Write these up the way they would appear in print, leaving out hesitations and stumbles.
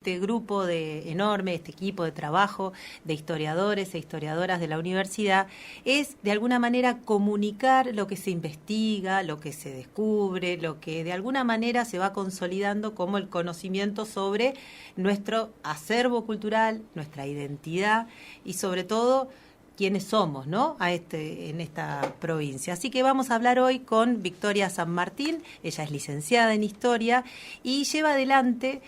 Este grupo enorme, este equipo de trabajo de historiadores e historiadoras de la universidad es de alguna manera comunicar lo que se investiga, lo que se descubre, lo que de alguna manera se va consolidando como el conocimiento sobre nuestro acervo cultural, nuestra identidad y sobre todo quiénes somos, ¿no? En esta provincia. Así que vamos a hablar hoy con Victoria San Martín. Ella es licenciada en Historia y lleva adelante,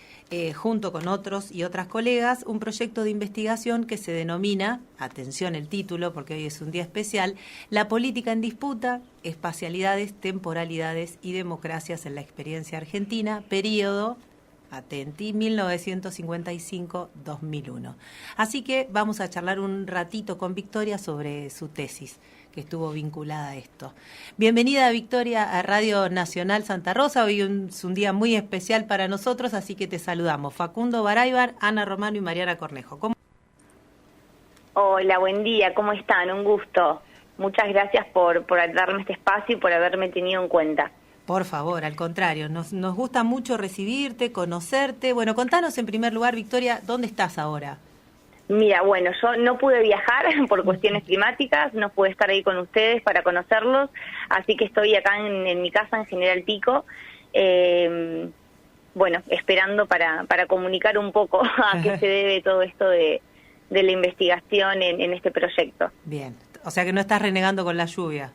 junto con otros y otras colegas, un proyecto de investigación que se denomina, atención el título porque hoy es un día especial, La política en disputa, espacialidades, temporalidades y democracias en la experiencia argentina, período, atenti, 1955-2001. Así que vamos a charlar un ratito con Victoria sobre su tesis, que estuvo vinculada a esto. Bienvenida, Victoria, a Radio Nacional Santa Rosa. Hoy es un día muy especial para nosotros, así que te saludamos. Facundo Baraybar, Ana Romano y Mariana Cornejo. ¿Cómo? Hola, buen día, ¿cómo están? Un gusto. Muchas gracias por darme este espacio y por haberme tenido en cuenta. Por favor, al contrario, nos gusta mucho recibirte, conocerte. Bueno, contanos en primer lugar, Victoria, ¿dónde estás ahora? Mira, bueno, yo no pude viajar por cuestiones climáticas, no pude estar ahí con ustedes para conocerlos, así que estoy acá en mi casa en General Pico, bueno, esperando para comunicar un poco a qué se debe todo esto de la investigación en este proyecto. Bien, o sea que no estás renegando con la lluvia.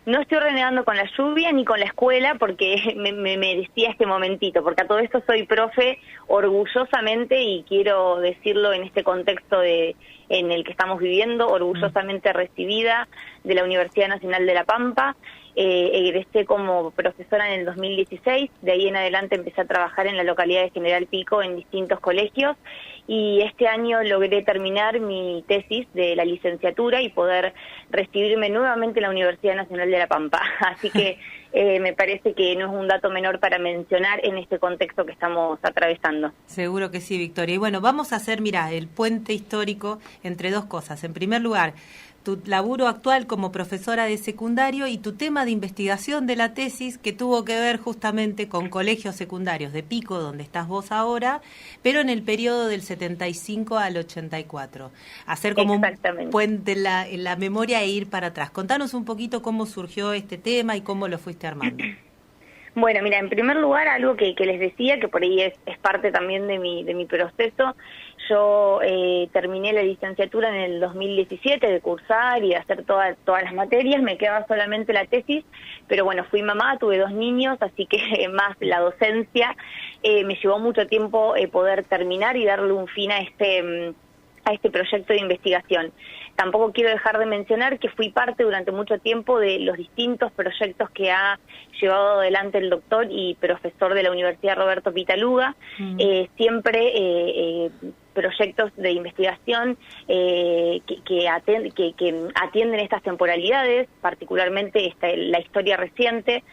No estoy renegando con la lluvia ni con la escuela porque me merecía este momentito, porque a todo esto soy profe orgullosamente y quiero decirlo en este contexto en el que estamos viviendo, orgullosamente recibida de la Universidad Nacional de La Pampa. Egresé como profesora en el 2016, de ahí en adelante empecé a trabajar en la localidad de General Pico en distintos colegios y este año logré terminar mi tesis de la licenciatura y poder recibirme nuevamente en la Universidad Nacional de La Pampa. Así que me parece que no es un dato menor para mencionar en este contexto que estamos atravesando. Seguro que sí, Victoria. Y bueno, vamos a hacer, mira, el puente histórico entre dos cosas. En primer lugar, tu laburo actual como profesora de secundario y tu tema de investigación de la tesis que tuvo que ver justamente con colegios secundarios de Pico, donde estás vos ahora, pero en el periodo del 75 al 84. Hacer como un puente en la memoria e ir para atrás. Contanos un poquito cómo surgió este tema y cómo lo fuiste armando. Bueno, mira, en primer lugar, algo que les decía, que por ahí es parte también de mi proceso. Yo terminé la licenciatura en el 2017 de cursar y de hacer todas las materias, me quedaba solamente la tesis, pero bueno, fui mamá, tuve 2 niños, así que más la docencia, me llevó mucho tiempo poder terminar y darle un fin a este proyecto de investigación. Tampoco quiero dejar de mencionar que fui parte durante mucho tiempo de los distintos proyectos que ha llevado adelante el doctor y profesor de la Universidad Roberto Pitaluga, siempre proyectos de investigación que atienden estas temporalidades, particularmente la historia reciente.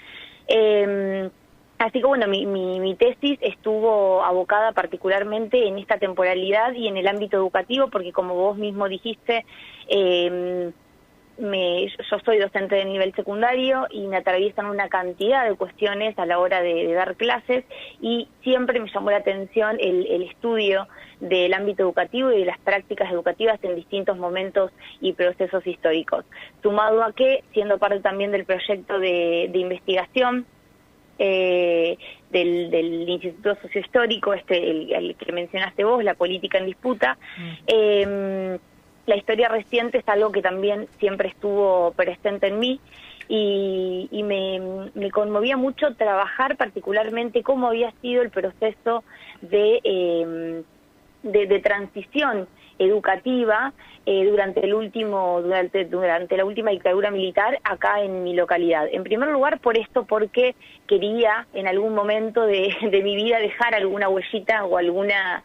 Así que bueno, mi tesis estuvo abocada particularmente en esta temporalidad y en el ámbito educativo, porque como vos mismo dijiste, yo soy docente de nivel secundario y me atraviesan una cantidad de cuestiones a la hora de dar clases y siempre me llamó la atención el estudio del ámbito educativo y de las prácticas educativas en distintos momentos y procesos históricos. Sumado a que, siendo parte también del proyecto de investigación, del Instituto Sociohistórico, el que mencionaste vos, la política en disputa, la historia reciente es algo que también siempre estuvo presente en mí y me conmovía mucho trabajar particularmente cómo había sido el proceso de transición educativa durante la última dictadura militar acá en mi localidad. En primer lugar porque quería en algún momento de mi vida dejar alguna huellita o alguna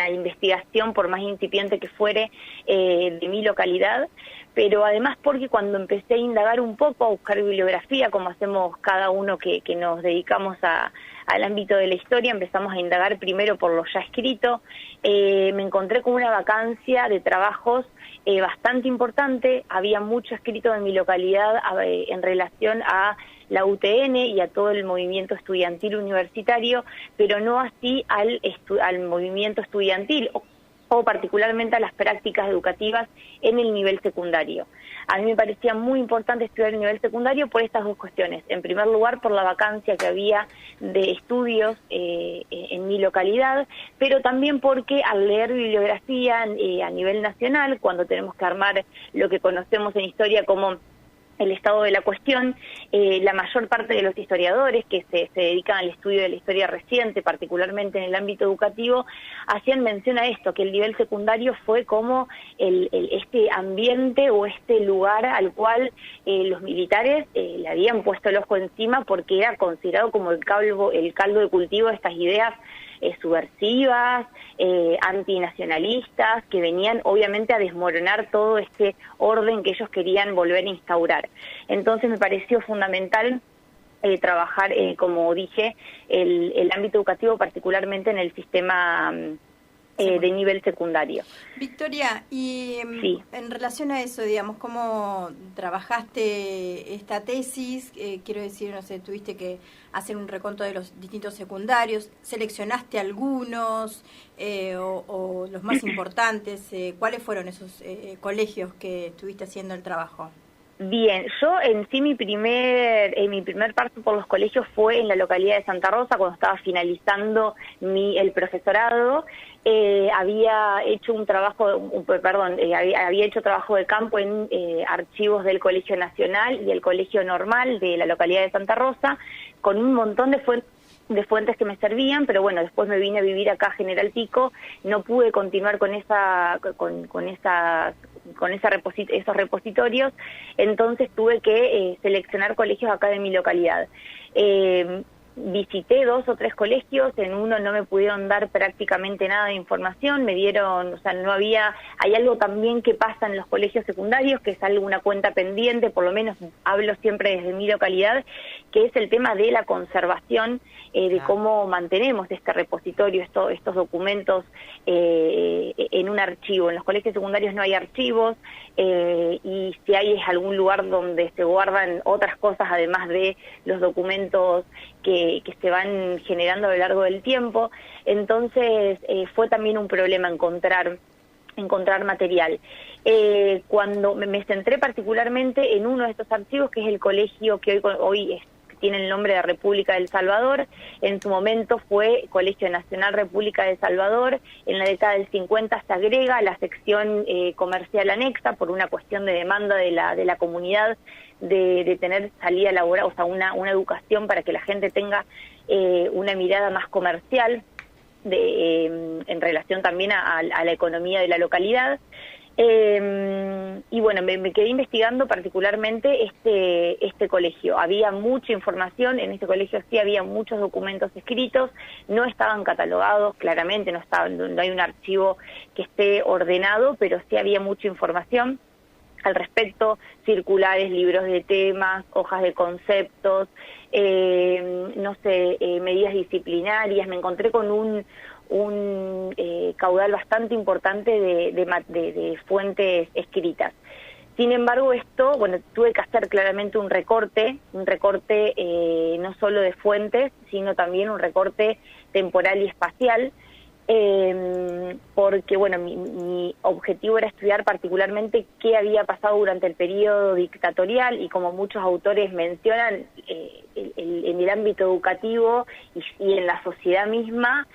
investigación, por más incipiente que fuere, de mi localidad, pero además porque cuando empecé a indagar un poco, a buscar bibliografía, como hacemos cada uno que nos dedicamos al ámbito de la historia, empezamos a indagar primero por lo ya escrito, me encontré con una vacancia de trabajos bastante importante, había mucho escrito en mi localidad en relación a la UTN y a todo el movimiento estudiantil universitario, pero no así al movimiento estudiantil o particularmente a las prácticas educativas en el nivel secundario. A mí me parecía muy importante estudiar el nivel secundario por estas dos cuestiones. En primer lugar, por la vacancia que había de estudios en mi localidad, pero también porque al leer bibliografía a nivel nacional, cuando tenemos que armar lo que conocemos en historia como el estado de la cuestión, la mayor parte de los historiadores que se dedican al estudio de la historia reciente, particularmente en el ámbito educativo, hacían mención a esto, que el nivel secundario fue como este ambiente o este lugar al cual los militares le habían puesto el ojo encima porque era considerado como el caldo de cultivo de estas ideas subversivas, antinacionalistas, que venían obviamente a desmoronar todo este orden que ellos querían volver a instaurar. Entonces me pareció fundamental trabajar, como dije, el ámbito educativo, particularmente en el sistema de nivel secundario. Victoria, y sí. En relación a eso, digamos, ¿cómo trabajaste esta tesis? Quiero decir, no sé, tuviste que hacer un reconto de los distintos secundarios, ¿seleccionaste algunos o los más importantes? ¿Cuáles fueron esos colegios que estuviste haciendo el trabajo? Bien, yo en sí mi primer paso por los colegios fue en la localidad de Santa Rosa, cuando estaba finalizando el profesorado. Había hecho había hecho trabajo de campo en archivos del Colegio Nacional y el Colegio Normal de la localidad de Santa Rosa, con un montón de fuentes que me servían, pero bueno, después me vine a vivir acá a General Pico, no pude continuar con esos repositorios, entonces tuve que seleccionar colegios acá de mi localidad. Visité 2 o 3 colegios, en uno no me pudieron dar prácticamente nada de información, hay algo también que pasa en los colegios secundarios, que es alguna cuenta pendiente, por lo menos hablo siempre desde mi localidad, que es el tema de la conservación, de cómo mantenemos este repositorio, estos documentos en un archivo. En los colegios secundarios no hay archivos, y si hay es algún lugar donde se guardan otras cosas además de los documentos que se van generando a lo largo del tiempo. Entonces fue también un problema encontrar material. Cuando me centré particularmente en uno de estos archivos, que es el colegio que hoy tiene el nombre de República del Salvador, en su momento fue Colegio Nacional República de Salvador, en la década del 50 se agrega la sección comercial anexa por una cuestión de demanda de la comunidad de tener salida laboral, o sea, una educación para que la gente tenga una mirada más comercial en relación también a la economía de la localidad. Y bueno, me quedé investigando particularmente este colegio. Había mucha información, en este colegio sí había muchos documentos escritos, no estaban catalogados, claramente no hay un archivo que esté ordenado, pero sí había mucha información al respecto, circulares, libros de temas, hojas de conceptos, medidas disciplinarias. Me encontré con un caudal bastante importante de fuentes escritas. Sin embargo, tuve que hacer claramente un recorte no solo de fuentes, sino también un recorte temporal y espacial, porque mi objetivo era estudiar particularmente qué había pasado durante el periodo dictatorial, y como muchos autores mencionan, en el ámbito educativo y en la sociedad misma,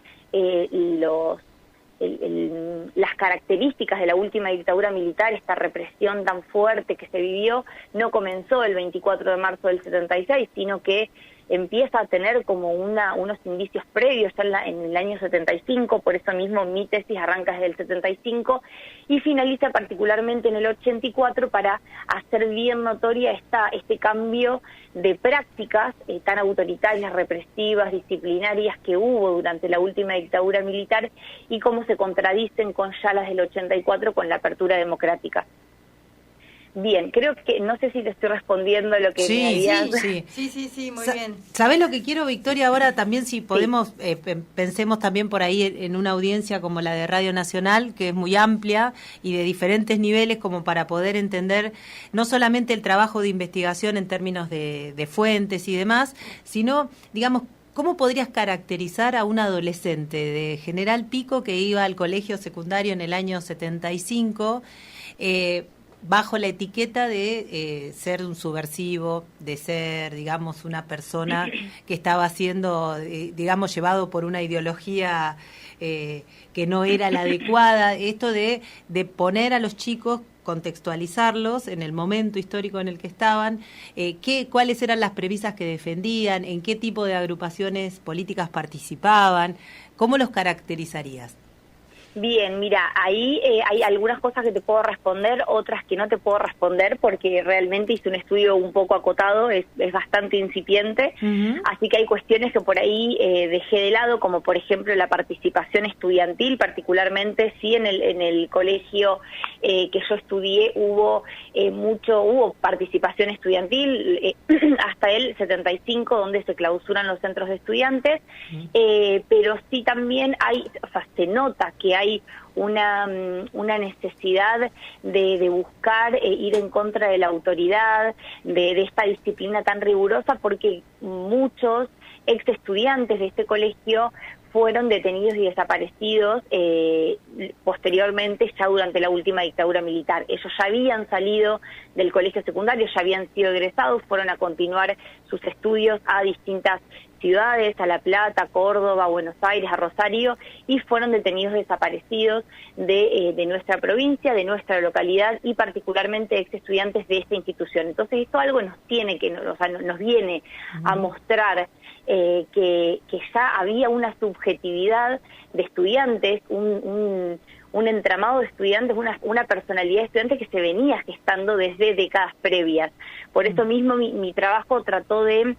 las características de la última dictadura militar, esta represión tan fuerte que se vivió, no comenzó el 24 de marzo del 76, sino que empieza a tener como unos indicios previos ya en el año 75, por eso mismo mi tesis arranca desde el 75 y finaliza particularmente en el 84 para hacer bien notoria este cambio de prácticas tan autoritarias, represivas, disciplinarias que hubo durante la última dictadura militar y cómo se contradicen con ya las del 84 con la apertura democrática. Bien, creo que, no sé si te estoy respondiendo lo que me habías... Sí, muy bien. ¿Sabés lo que quiero, Victoria? Ahora también, si podemos, pensemos también por ahí en una audiencia como la de Radio Nacional, que es muy amplia y de diferentes niveles, como para poder entender no solamente el trabajo de investigación en términos de fuentes y demás, sino, digamos, ¿cómo podrías caracterizar a un adolescente de General Pico que iba al colegio secundario en el año 75, bajo la etiqueta de ser un subversivo, de ser, digamos, una persona que estaba siendo, digamos, llevado por una ideología que no era la adecuada? Esto de poner a los chicos, contextualizarlos en el momento histórico en el que estaban, cuáles eran las premisas que defendían, en qué tipo de agrupaciones políticas participaban, ¿cómo los caracterizarías? Bien, mira, ahí hay algunas cosas que te puedo responder, otras que no te puedo responder porque realmente hice un estudio un poco acotado, es bastante incipiente, así que hay cuestiones que por ahí dejé de lado, como por ejemplo la participación estudiantil, particularmente sí en el colegio que yo estudié hubo participación estudiantil hasta el 75, donde se clausuran los centros de estudiantes, pero sí también se nota que hay una necesidad de buscar ir en contra de la autoridad, de esta disciplina tan rigurosa, porque muchos ex estudiantes de este colegio fueron detenidos y desaparecidos posteriormente, ya durante la última dictadura militar. Ellos ya habían salido del colegio secundario, ya habían sido egresados, fueron a continuar sus estudios a distintas ciudades, a La Plata, a Córdoba, a Buenos Aires, a Rosario, y fueron detenidos desaparecidos de nuestra provincia, de nuestra localidad, y particularmente ex estudiantes de esta institución. Entonces esto algo nos viene a mostrar que ya había una subjetividad de estudiantes, un entramado de estudiantes, una personalidad de estudiantes que se venía gestando desde décadas previas. Por eso mismo mi trabajo trató de,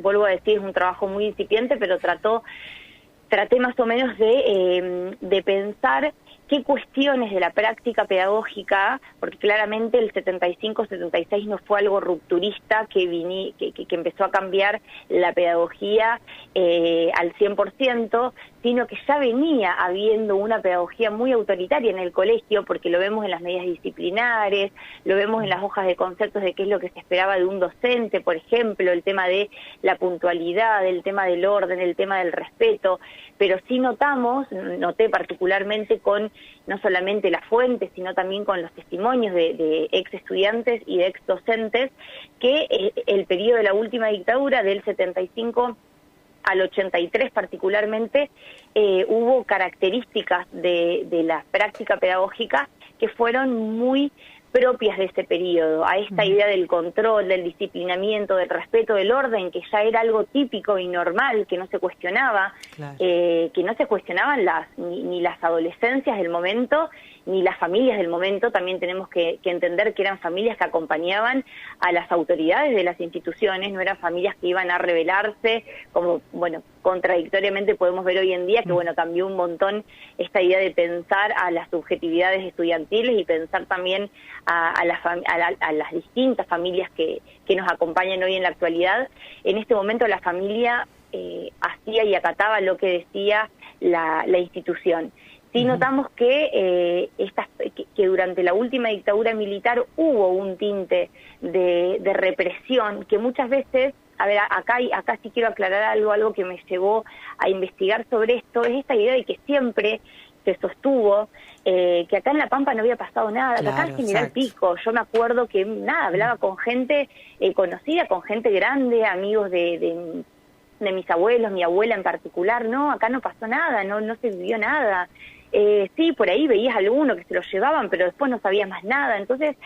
vuelvo a decir, es un trabajo muy incipiente, pero traté más o menos de pensar qué cuestiones de la práctica pedagógica, porque claramente el 75-76 no fue algo rupturista que empezó a cambiar la pedagogía al 100%, sino que ya venía habiendo una pedagogía muy autoritaria en el colegio, porque lo vemos en las medidas disciplinares, lo vemos en las hojas de conceptos de qué es lo que se esperaba de un docente, por ejemplo, el tema de la puntualidad, el tema del orden, el tema del respeto, pero sí noté particularmente con no solamente las fuentes, sino también con los testimonios de ex estudiantes y de ex docentes, que el periodo de la última dictadura, del 75 al 83 particularmente, hubo características de la práctica pedagógica que fueron muy propias de ese periodo, a esta idea del control, del disciplinamiento, del respeto, del orden, que ya era algo típico y normal, que no se cuestionaba, claro. Que no se cuestionaban ni las adolescencias del momento, ni las familias del momento. También tenemos que entender que eran familias que acompañaban a las autoridades de las instituciones, no eran familias que iban a rebelarse, como, contradictoriamente podemos ver hoy en día, que cambió un montón esta idea de pensar a las subjetividades estudiantiles y pensar también a las distintas familias que nos acompañan hoy en la actualidad. En este momento la familia hacía y acataba lo que decía la institución. Sí notamos que durante la última dictadura militar hubo un tinte de represión que muchas veces, acá sí quiero aclarar algo que me llevó a investigar sobre esto, es esta idea de que siempre se sostuvo que acá en La Pampa no había pasado nada, que acá en General Pico, yo me acuerdo que hablaba con gente conocida, con gente grande, amigos de mis abuelos, mi abuela en particular, no, acá no pasó nada, no se vivió nada. Sí, por ahí veías alguno que se lo llevaban, pero después no sabías más nada. Entonces,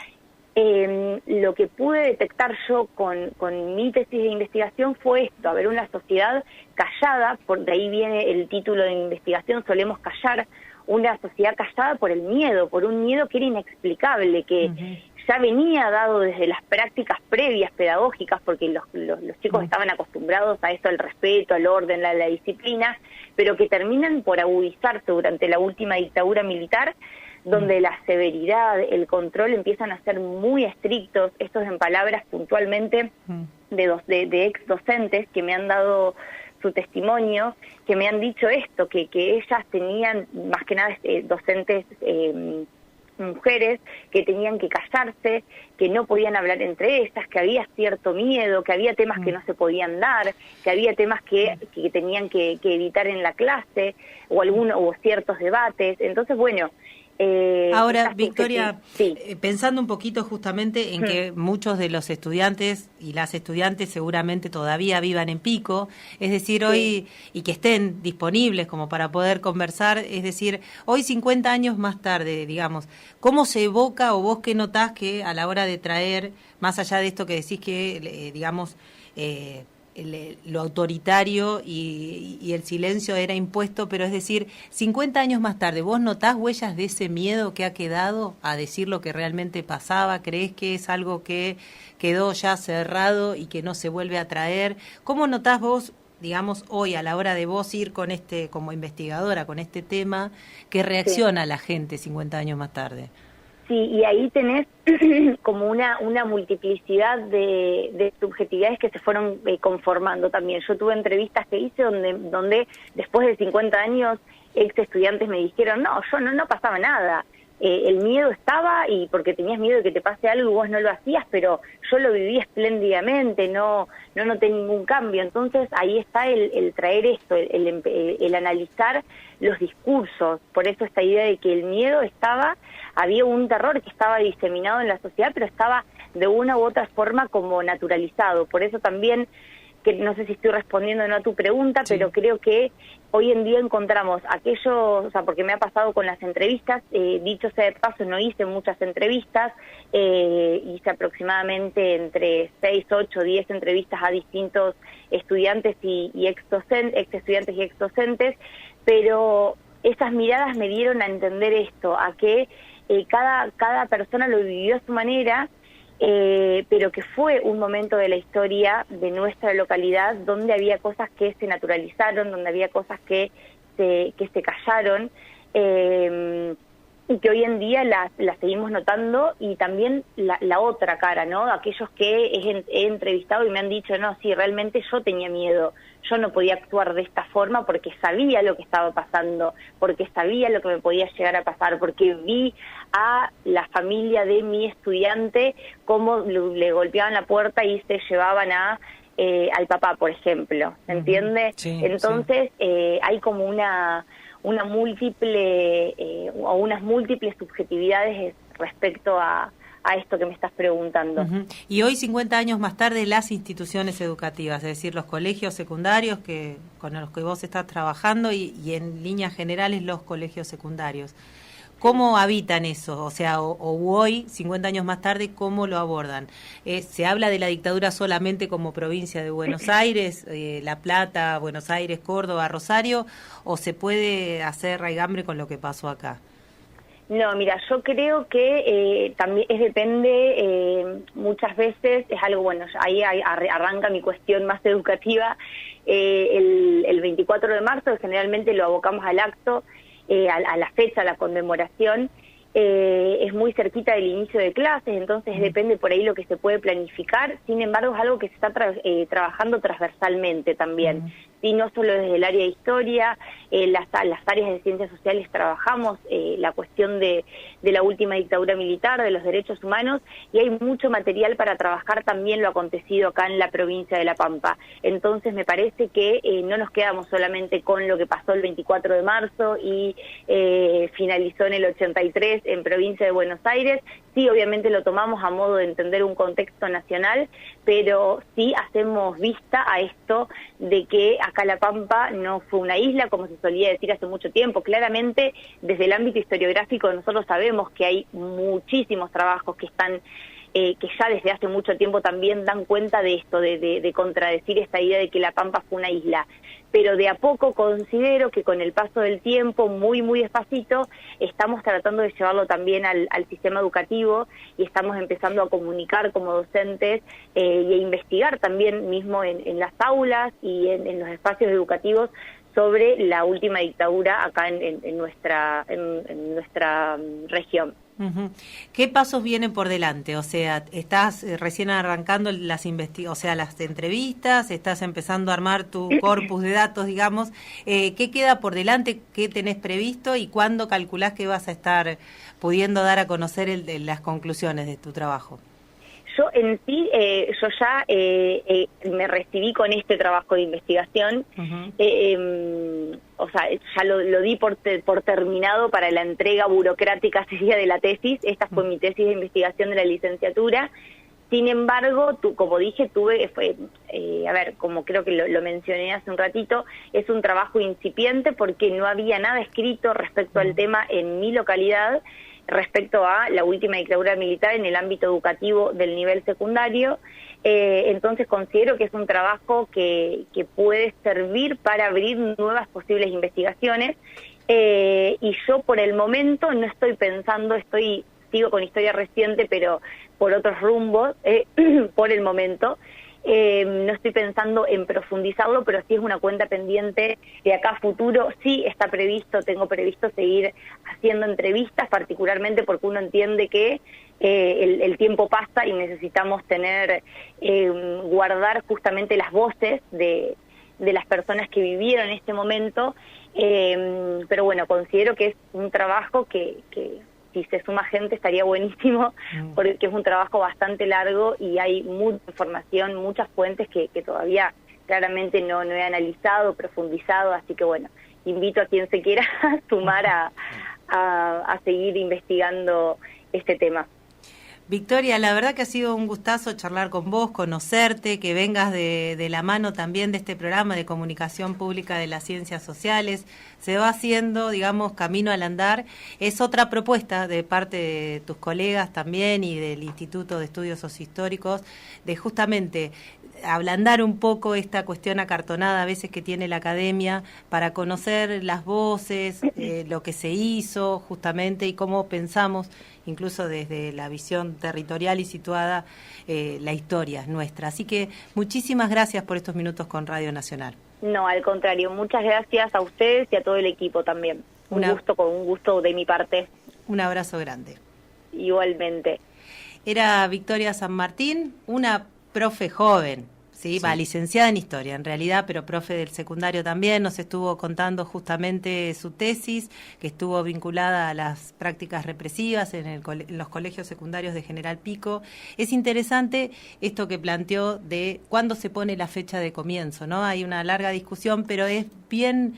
lo que pude detectar yo con mi tesis de investigación fue esto, una sociedad callada, de ahí viene el título de investigación, solemos callar, una sociedad callada por el miedo, por un miedo que era inexplicable, que ya venía dado desde las prácticas previas pedagógicas, porque los chicos estaban acostumbrados a eso, al respeto, al orden, a la disciplina, pero que terminan por agudizarse durante la última dictadura militar, donde la severidad, el control empiezan a ser muy estrictos. Esto es en palabras puntualmente de ex docentes que me han dado su testimonio, que me han dicho esto, que ellas tenían, más que nada docentes mujeres, que tenían que callarse, que no podían hablar entre ellas, que había cierto miedo, que había temas que no se podían dar, que había temas que tenían que evitar en la clase, o ciertos debates. Entonces, bueno... Ahora, Victoria, sí. Pensando un poquito justamente en que muchos de los estudiantes y las estudiantes seguramente todavía vivan en Pico, es decir, hoy, y que estén disponibles como para poder conversar, es decir, hoy 50 años más tarde, digamos, ¿cómo se evoca o vos qué notás que a la hora de traer, más allá de esto que decís que, digamos, lo autoritario y el silencio era impuesto, pero es decir, 50 años más tarde, ¿vos notás huellas de ese miedo que ha quedado a decir lo que realmente pasaba? ¿Creés que es algo que quedó ya cerrado y que no se vuelve a traer? ¿Cómo notás vos, digamos, hoy a la hora de vos ir con como investigadora, con este tema, que reacciona la gente 50 años más tarde? Sí, y ahí tenés como una multiplicidad de subjetividades que se fueron conformando también. Yo tuve entrevistas que hice donde después de 50 años ex estudiantes me dijeron, no pasaba nada. El miedo estaba, y porque tenías miedo de que te pase algo y vos no lo hacías, pero yo lo viví espléndidamente, no noté ningún cambio. Entonces ahí está el traer esto, el analizar los discursos. Por eso esta idea de que el miedo había un terror que estaba diseminado en la sociedad, pero estaba de una u otra forma como naturalizado. Por eso también, que no sé si estoy respondiendo o no a tu pregunta, sí, pero creo que hoy en día encontramos aquellos, o sea, porque me ha pasado con las entrevistas, dicho sea de paso, no hice muchas entrevistas, hice aproximadamente entre 6, 8, 10 entrevistas a distintos estudiantes y ex estudiantes y ex docentes, pero esas miradas me dieron a entender esto, a que cada persona lo vivió a su manera, pero que fue un momento de la historia de nuestra localidad donde había cosas que se naturalizaron, donde había cosas que se callaron, y que hoy en día las seguimos notando, y también la otra cara, ¿no? Aquellos que he entrevistado y me han dicho, no, sí, realmente yo tenía miedo, yo no podía actuar de esta forma porque sabía lo que estaba pasando, porque sabía lo que me podía llegar a pasar, porque vi a la familia de mi estudiante cómo le golpeaban la puerta y se llevaban al papá, por ejemplo, ¿se entiende? Sí, entonces sí. Hay como unas múltiples subjetividades respecto a esto que me estás preguntando. Y hoy, 50 años más tarde, las instituciones educativas, es decir, los colegios secundarios con los que vos estás trabajando y en líneas generales los colegios secundarios, ¿cómo habitan eso? O sea, o hoy, 50 años más tarde, ¿cómo lo abordan? ¿Se habla de la dictadura solamente como provincia de Buenos Aires, La Plata, Buenos Aires, Córdoba, Rosario, o se puede hacer raigambre con lo que pasó acá? No, mira, yo creo que también depende, muchas veces es algo, bueno, ahí arranca mi cuestión más educativa. El 24 de marzo generalmente lo abocamos al acto, a la fecha, a la conmemoración, es muy cerquita del inicio de clases, entonces depende por ahí lo que se puede planificar. Sin embargo, es algo que se está trabajando transversalmente también, y no solo desde el área de historia, las áreas de ciencias sociales trabajamos la cuestión de la última dictadura militar, de los derechos humanos, y hay mucho material para trabajar también lo acontecido acá en la provincia de La Pampa. Entonces me parece que no nos quedamos solamente con lo que pasó el 24 de marzo y finalizó en el 83 en provincia de Buenos Aires. Sí, obviamente lo tomamos a modo de entender un contexto nacional, pero sí hacemos vista a esto de que acá La Pampa no fue una isla, como se solía decir hace mucho tiempo. Claramente, desde el ámbito historiográfico, nosotros sabemos que hay muchísimos trabajos que están que ya desde hace mucho tiempo también dan cuenta de esto, de contradecir esta idea de que La Pampa fue una isla. Pero de a poco considero que con el paso del tiempo, muy despacito, estamos tratando de llevarlo también al sistema educativo, y estamos empezando a comunicar como docentes y a investigar también mismo en las aulas y en los espacios educativos sobre la última dictadura acá en nuestra región. Uh-huh. ¿Qué pasos vienen por delante? O sea, estás recién arrancando las entrevistas, estás empezando a armar tu corpus de datos, digamos. ¿Qué queda por delante? ¿Qué tenés previsto? ¿Y cuándo calculás que vas a estar pudiendo dar a conocer las conclusiones de tu trabajo? Yo en sí, yo ya me recibí con este trabajo de investigación. Uh-huh. O sea, ya lo di por terminado para la entrega burocrática sería de la tesis. Esta fue mi tesis de investigación de la licenciatura. Sin embargo, como dije, como creo que lo mencioné hace un ratito, es un trabajo incipiente porque no había nada escrito respecto al tema en mi localidad, respecto a la última dictadura militar en el ámbito educativo del nivel secundario. Entonces considero que es un trabajo que puede servir para abrir nuevas posibles investigaciones, y yo por el momento no estoy pensando, sigo con historia reciente, pero por otros rumbos, por el momento. No estoy pensando en profundizarlo, pero sí es una cuenta pendiente de acá a futuro. Sí está previsto, tengo previsto seguir haciendo entrevistas, particularmente porque uno entiende que el tiempo pasa y necesitamos guardar justamente las voces de las personas que vivieron este momento, pero bueno, considero que es un trabajo que si se suma gente estaría buenísimo, porque es un trabajo bastante largo y hay mucha información, muchas fuentes que todavía claramente no he analizado, profundizado, así que bueno, invito a quien se quiera sumar a seguir investigando este tema. Victoria, la verdad que ha sido un gustazo charlar con vos, conocerte, que vengas de la mano también de este programa de comunicación pública de las ciencias sociales. Se va haciendo, digamos, camino al andar. Es otra propuesta de parte de tus colegas también y del Instituto de Estudios Sociohistóricos de justamente ablandar un poco esta cuestión acartonada a veces que tiene la academia para conocer las voces, lo que se hizo justamente y cómo pensamos, incluso desde la visión territorial y situada, la historia nuestra. Así que muchísimas gracias por estos minutos con Radio Nacional. No, al contrario, muchas gracias a ustedes y a todo el equipo también. Un gusto de mi parte. Un abrazo grande. Igualmente. Era Victoria San Martín, una profe joven, ¿sí? Licenciada en Historia en realidad, pero profe del secundario también. Nos estuvo contando justamente su tesis, que estuvo vinculada a las prácticas represivas en los colegios secundarios de General Pico. Es interesante esto que planteó de cuándo se pone la fecha de comienzo, ¿no? Hay una larga discusión, pero es bien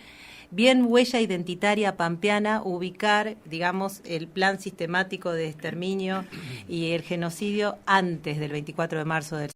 huella identitaria pampeana ubicar, digamos, el plan sistemático de exterminio y el genocidio antes del 24 de marzo del